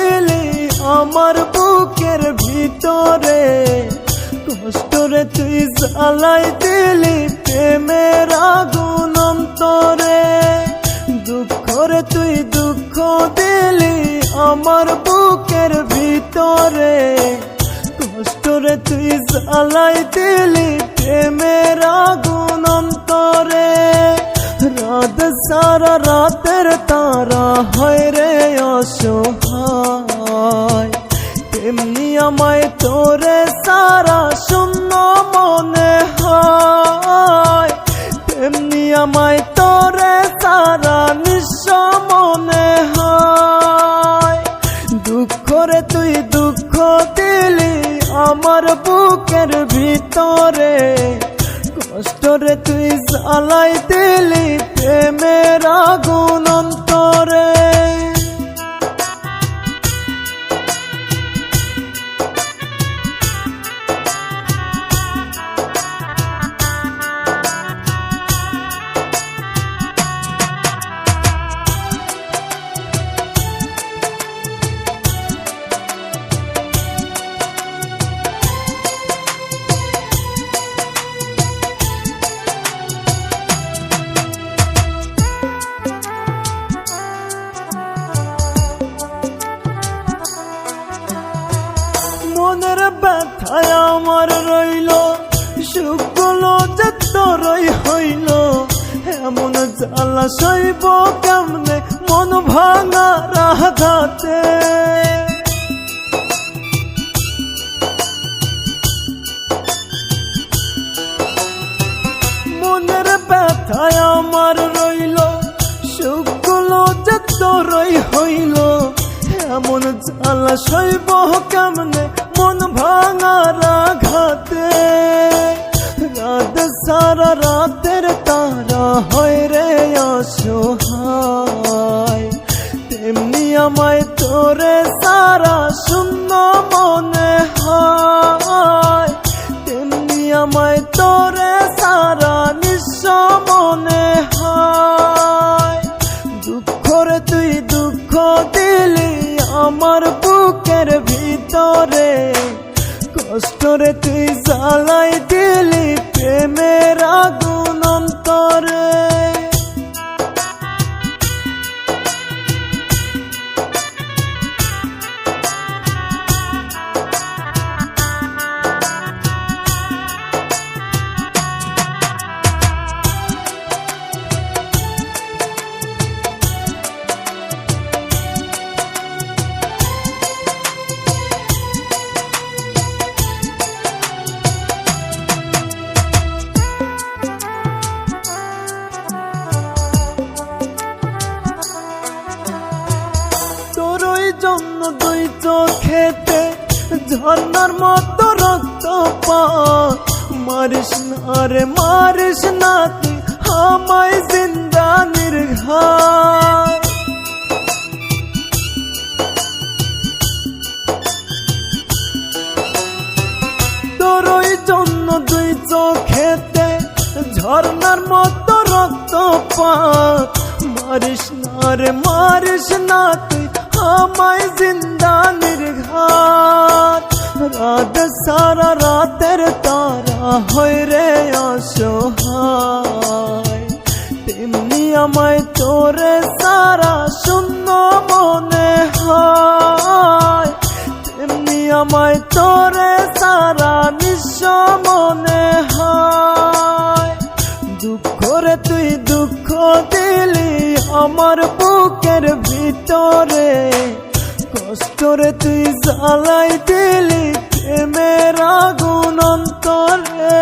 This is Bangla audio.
দিলি আমার বুকের ভিতরে, কষ্টরে তুই জ্বালাই দিলি প্রেমের আগুন অন্তরে। দুঃখরে তুই দুঃখ দিলি আমার বুকের ভিতরে, কষ্টরে তুই জ্বালাই দিলি প্রেমের আগুন অন্তরে। রাত সারা রাতের তারা হয় রে অসহায়, তেমনি আমায় তোরে সারা শূন্য মনে হয়, তেমনি আমায় তোরে সারা নিঃস্ব মনে হয়। দুঃখরে তুই দুঃখ দিলি আমার বুকের ভিতরে, কষ্টরে তুই জ্বালাই দিলি প্রেমের আগুন অন্তরে। মনের ব্যথায় আমার রইল, সুখগুলো যে তোরই হইল, এমন জ্বালা সইব কেমনে মন ভাঙা রাঘাতে। মনের ব্যথায় আমার রইল, সুখগুলো যে তোরই হইল, এমন জ্বালা সইব কেমনে মন ভাঙার আঘাতে। রাত সারা রাতের তারা হয় রে অসহায়, তেমনি আমায় তোরে সারা শূন্য মনে হয়, তেমনি আমায় তোরে সারা নিঃস্ব মনে হয়। দুঃখরে তুই দুঃখ দিলি আমার বুকের ভিতরে, কষ্টরে তুই জ্বালাই দিলি প্রেমের আগুন অন্তরে। জন্য দুই চোখেতে ঝর্ণার মতো রক্তপাত, মারিস না রে মারিস না তুই আমায় জিন্দা নির্ঘাত। তোরই জন্য দুই চোখেতে ঝর্ণার মতো রক্তপাত, মারিস না রে মারিস না তুই আমায় জিন্দা নির্ঘাত। রাত সারা রাতের তারা হয় রে অসহায়, তেমনি আমায় তোরে সারা শূন্য মনে হয়, তেমনি আমায় তোরে সারা নিঃস্ব মনে হয়। দুঃখরে তুই দুঃখ দিলি আমার বুকের ভিতরে, কষ্টরে তুই জ্বালাই দিলি প্রেমের আগুন অন্তরে।